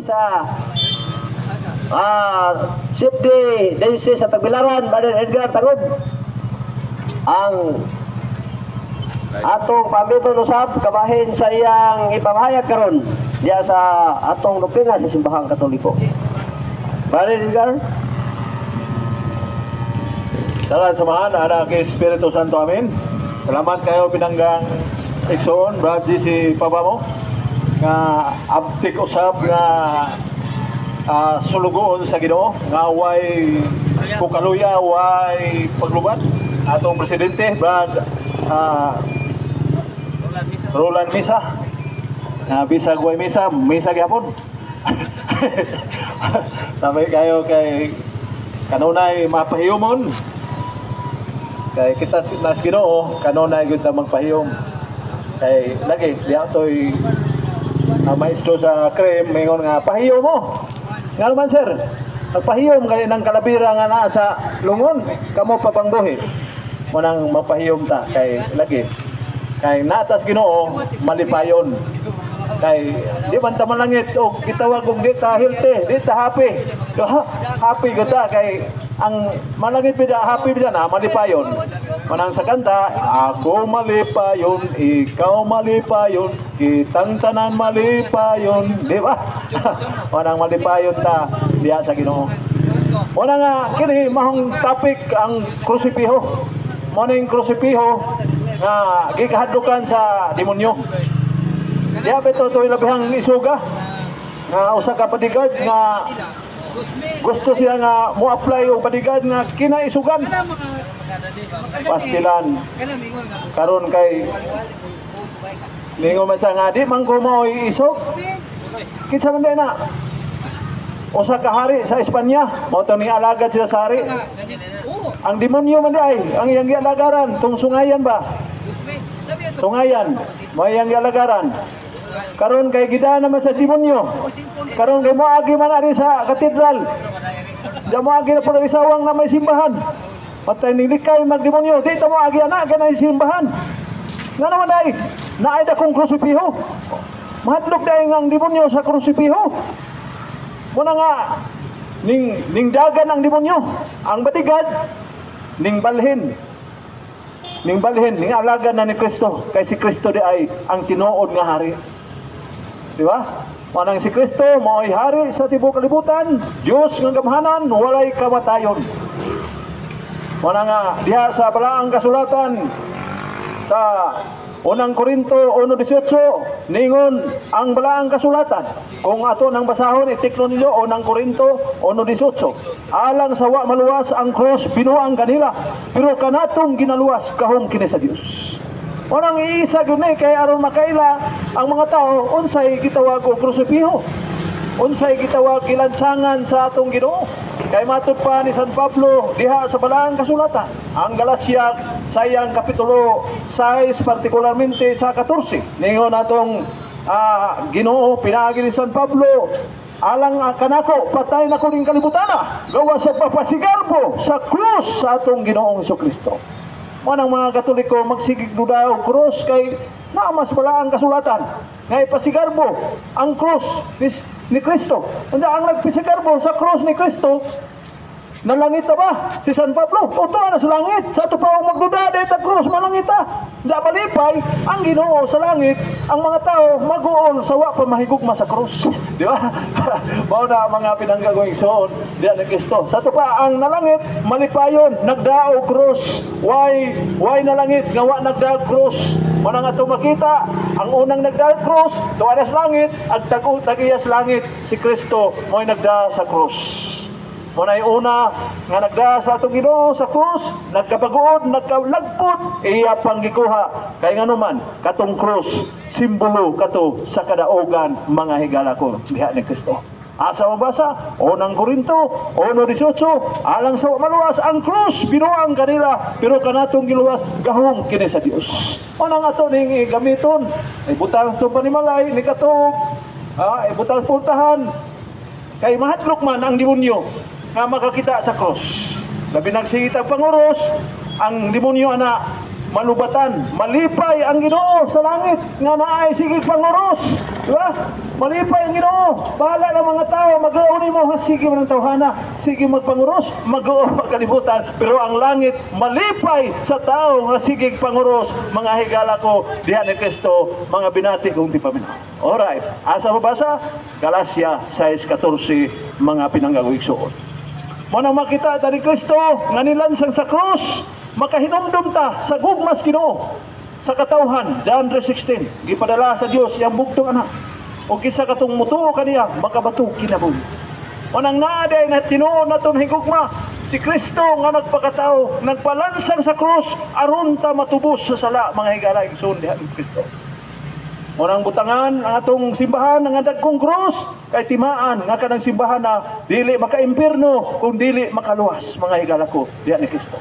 sa Safety Diocese sa Tagbilaran, Brother Edgar Tagod, ang atong pamilya usab kabahin sa iyang ipamahayag karon diya sa atong doktrina sa simbahang Katoliko. Brother Edgar, Salamat samahan, anak Espiritu Santo, amin. Salamat kayo pinanggang Iksoon, Brad si Papa mo, nga abtik usab nga sulugoon sa Ginoo, nga way kukaluya, way paglubat. Atong presidente, Brad Roland Misa, bisag way misa gyapon. Sabay kayo kay kanunay mapahiyumon. Kay kita nas Ginoo kanunay gyud ta magpahiyom. Kay lagi diya toy maestro sa krem mingon nga pahiyo mo. Nga naman sir, nagpahiyom kay nang kalabira nga naa sa lungon, kamo papangbuhi. Mo nang mapahiyom ta kay lagi. Kay natas Ginoo malipayon. Kay di man ta malangit og gitawag og di ta healthy, di ta happy. Happy gud ta kay ang malangit pida happy pida na malipayon. Manang sa kanta, ako malipayon, ikaw malipayon, kitang tanan malipayon, di ba? Manang malipayon ta diya sa Ginoo. Wala nga kini mahong topic ang krusipiho. Morning krusipiho nga gikahadlukan sa demonyo. Diya beto to ilabihang isuga nga usa ka bodyguard nga gusto siya nga mo-apply og bodyguard nga kinaisugan. Pastilan karon kay lingon man siya nga di man ko mo isog. Kinsa man na usa ka hari sa Espanya, mao to ni alagad sila sa hari. Ang demonyo man di ay ang iyang gialagaran tung sungayan ba? Sungayan, mo iyang gialagaran. Karon kay gida naman sa demonyo. Karon kay moagi man ari sa katedral. Diya moagi na pala isawang na may simbahan. Patay ni likay magdemonyo. Di ta moagi ana ganay simbahan. Nga naman dai, naay da kong krusipiho. Mahadlok dai ang demonyo sa krusipiho. Muna nga ning dagan ang demonyo. Ang batigad ning balhin. Ning alaga na ni Kristo. Kay si Kristo di ay ang tinuod nga hari. Di ba? Manang si Kristo mao'y hari sa tibuok kalibutan, Diyos ng gamhanan, walay kamatayon. Manang nga diha sa balaang kasulatan sa unang Korinto 1:18 ningon ang balaang kasulatan. Kung ato nang basahon itiklo ninyo unang Korinto 1:18. Alang sa wa maluwas ang cross binuang kanila, pero kanatong ginaluwas kahong kini sa Dios. Orang iisa gyud kay aron makaila ang mga tao unsay gitawag og krusipiho. Unsay gitawag gilansangan sa atong Ginoo. Kay matud pa ni San Pablo diha sa balaang kasulatan, ang Galacia sayang kapitulo 6 partikularmente sa 14. Ningon atong Ginoo pinaagi ni San Pablo, alang kanako patay na ko ning kalibutana gawa sa papasigarbo sa krus sa atong Ginoong Jesucristo. Manang mga Katoliko magsigig duda og krus kay naamas pala ang kasulatan nga ipasigarbo ang krus ni Kristo. Unda ang nagpasigarbo sa krus ni Kristo nalangit na ba si San Pablo? Uto na sa langit. Sa ito pa ang magduda dahil ta krus malangit ta. Da malipay ang Ginoo sa langit, ang mga tao mag-uol sa wa pa mahigugma sa krus. Di ba? Mao na mga pinanggagawing soon diya ni Kristo. Sa ito pa ang nalangit malipayon nagdao krus. Why nalangit nga wa nagdao krus? Manang ato makita ang unang nagdao krus tuwa na sa langit ag tagiya sa langit si Kristo mo'y nagdao sa krus. Muna'y una nga nagda sa atong Ginoo sa krus, nagkabaguod, nagkalagpot, iya pang gikuha. Kay nga naman, katong krus, simbolo kato sa kadaogan mga higala ko diha ni Kristo. Asa mabasa, unang Korinto 1:18, alang sa maluwas ang krus, binuang kanila, pero kanatong giluwas, gahom kini sa Dios. Unang ato ning gamiton, ibutang sa panimalay, ni katong, ibutang puntahan, kay mahadlok man ang demonyo nga makakita sa cross. Labi nagsingit ang panguros, ang demonyo ana malubatan. Malipay ang Ginoo sa langit nga naay sige panguros. Di ba? Malipay ang Ginoo. Bahala ng mga tao, mag-uuni mo, sige man ang tawhana, sige magpanguros, mag-uo kalibutan. Pero ang langit, malipay sa tao nga sige panguros. Mga higala ko, diha ni Kristo, mga binati kong di paminaw. Alright, asa mabasa? Galacia 6:14, mga pinanggagawig suot. Muna makita ta ni Kristo nga nilansang sa krus, makahinumdum ta sa gugmas Ginoo sa katawhan. John 3:16, gipadala sa Dios yang bugtong anak. O kisa katong mutuo kaniya makabato kinabuhi. Manang naaday na tinuod naton higugma si Kristo nga nagpakatao, nagpalansang sa krus aron ta matubos sa sala, mga higala igsoon diha ni Kristo. Unang butangan ang atong simbahan ang dagkong krus kay timaan nga kanang simbahan na dili maka-impierno kung dili makaluwas, mga higala ko diha ni Kristo.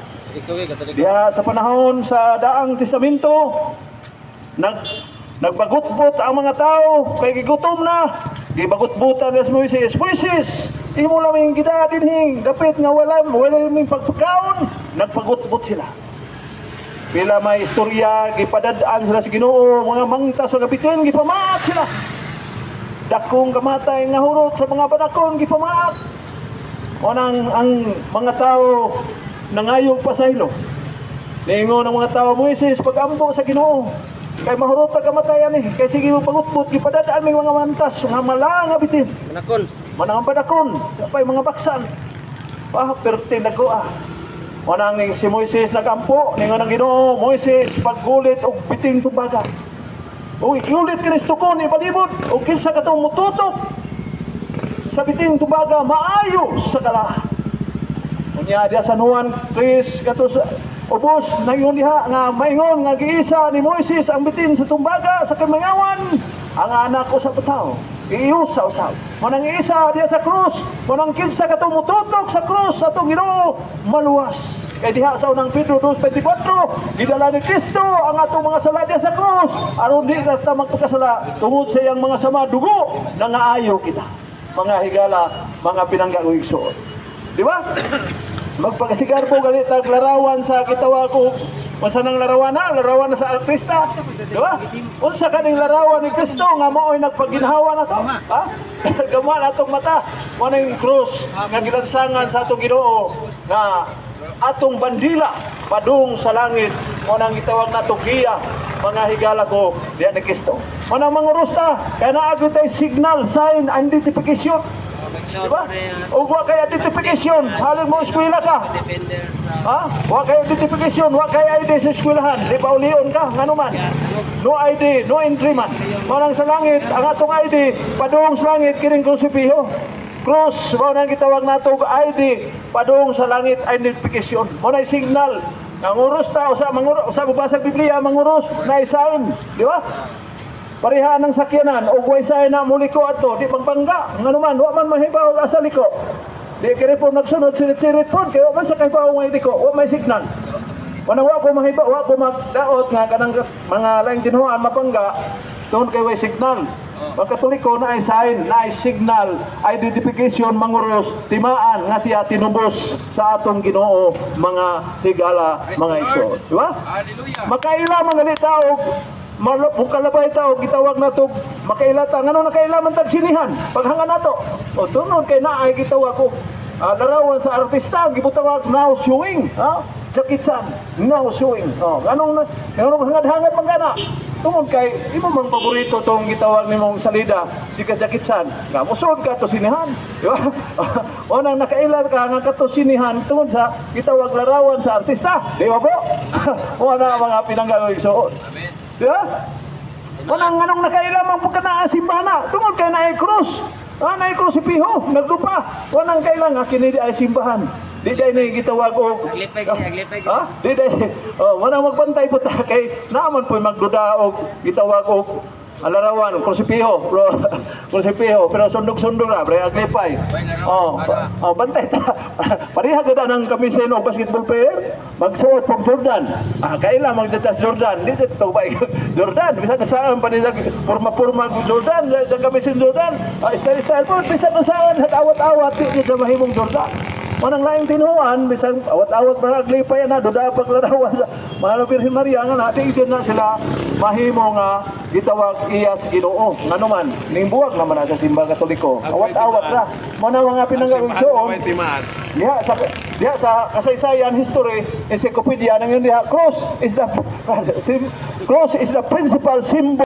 Diha sa panahon sa daang testamento nagbagutbot ang mga tao kay gigutom na, gibagutbutan ni Moises, Moises, imo laming gida dinhing dapit nga wala ming pagpakaon, nagpagutbot sila. Pila may istorya, gipadadaan sila sa Ginoo, mga mangta sa gabitin, gipamaat sila. Dakong kamatay nga hurot sa mga banakon, gipamaat. Unang ang mga tao nangayog pasaylo. Ningon ng mga tao, Moises, pag-ampo sa Ginoo, kay mahurot na kamatayan eh, kay sige mo pangutbot, gipadadaan may mga mantas, nga malang abitin. Banakon. Manang banakon, kapay mga baksan. Perting nagkuha. Unang ni si Moises nagampo, ningon ang Ginoo, Moises, paggulit og biting tumbaga. Uy, iulit Kristo ko ni balibot, o kinsa katong mututok sa biting tumbaga, maayo sa kala. Unya dia sa Juan 3 katos ubos nayon diha nga maingon nga giisa ni Moises ang bitin sa tumbaga sa kamangawan ang anak ko sa tao. Iusa usab. Manang isa diha sa krus, manang kinsa katong mututok sa krus sa atong Ginoo maluwas. Kay diha sa unang Pedro 2:24, gidala ni Kristo ang atong mga sala diha sa krus aron di na ta magpakasala tungod sa iyang mga sama dugo nangaayo kita. Mga higala, mga pinanggagawig suot. Di ba? Magpagasigar po galit ang larawan sa gitawa ko. Unsa nang larawan na sa artista. Di ba? Unsa kaning larawan ni Kristo nga mao'y nagpaginhawa na to. Ha? Gaman atong mata. Manang krus nga gilansangan sa atong Ginoo nga atong bandila padung sa langit. Manang gitawag nato giya, mga higala ko diyan ni Kristo. Manang manguros ta kay naa tay signal, sign, identification. Diba? O wa kay identification, haling mo eskwela ka. Ha? Wa kay identification, wa kay ID sa eskwelahan. Di ba ulion ka? Ngano man? No ID, no entry man. Manang sa langit, ang atong ID, padung sa langit, kining krusipiho. Cross, mo nang gitawag nato ID, padung sa langit, identification. Mo na signal. Nanguros ta, usa mabasa Biblia, manguros, na isain. Di ba? Parihaan ng sakyanan o way say na muliko ato di pagpangga nganuman wa man mahibaw asa liko di kini po nagsunod sirit-sirit po kay wa man sa kahibaw nga liko wa may signal wala wa ko mahibaw wa ko magdaot nga kanang mga laing dinuan mapangga tungod kay way signal pagkatuliko na ay sign na ay signal identification manguros timaan nga siya tinubos sa atong Ginoo mga higala mga ito di ba makaila mga tao kalabay tao, gitawag na ito, makailata. Ngano nakailaman tag sinihan? Paghanga na ito. O tunod kay naay gitawag ko. Larawan sa artista, gibutawag now showing. Jackie Chan, now showing. Ngano hangad-hangad pang gana? Tungod kay, imo mang paborito itong gitawag ni mong salida, si Jackie Chan. Nga, musod ka ito sinihan. Di ba? O nang nakailat ka nga ka ito sinihan, tungod sa gitawag larawan sa artista. Di ba po? O na mga pinanggagawin suot. Diba? Anong nakailamang pagkanaan simbana tungod kay naay krus. Naay krus si Piho, nagdupa. Wanang kailangan kini ay simbahan. Di day na gitawag og aglipay. Di day. Wanang magbantay po ta kay naaman po magduda og gitawag og alarawan krusipiho pero sundog-sundog na pre aglipay. Bantay ta. Pareha gid ang kamisen og basketball player magsuot pag Jordan. Kaila magdatas Jordan, di to ba Jordan bisa kasaan pa nila forma Jordan sa kamisen Jordan. Style po bisa kasaan at awat-awat di sa mahimong Jordan. Manang laing tinuan, bisan awat-awat panaglipay na, duda paglarawan sa Mahal Birhen Maria nga natin din na sila mahimo nga gitawag iya sa Ginoo. Ngano man, ning buwag naman na sa simba Katoliko. Awat-awat ra. Mana mga pinangagsoon. Diya sa kasaysayan history, encyclopedia nang yun diha, cross is the principal symbol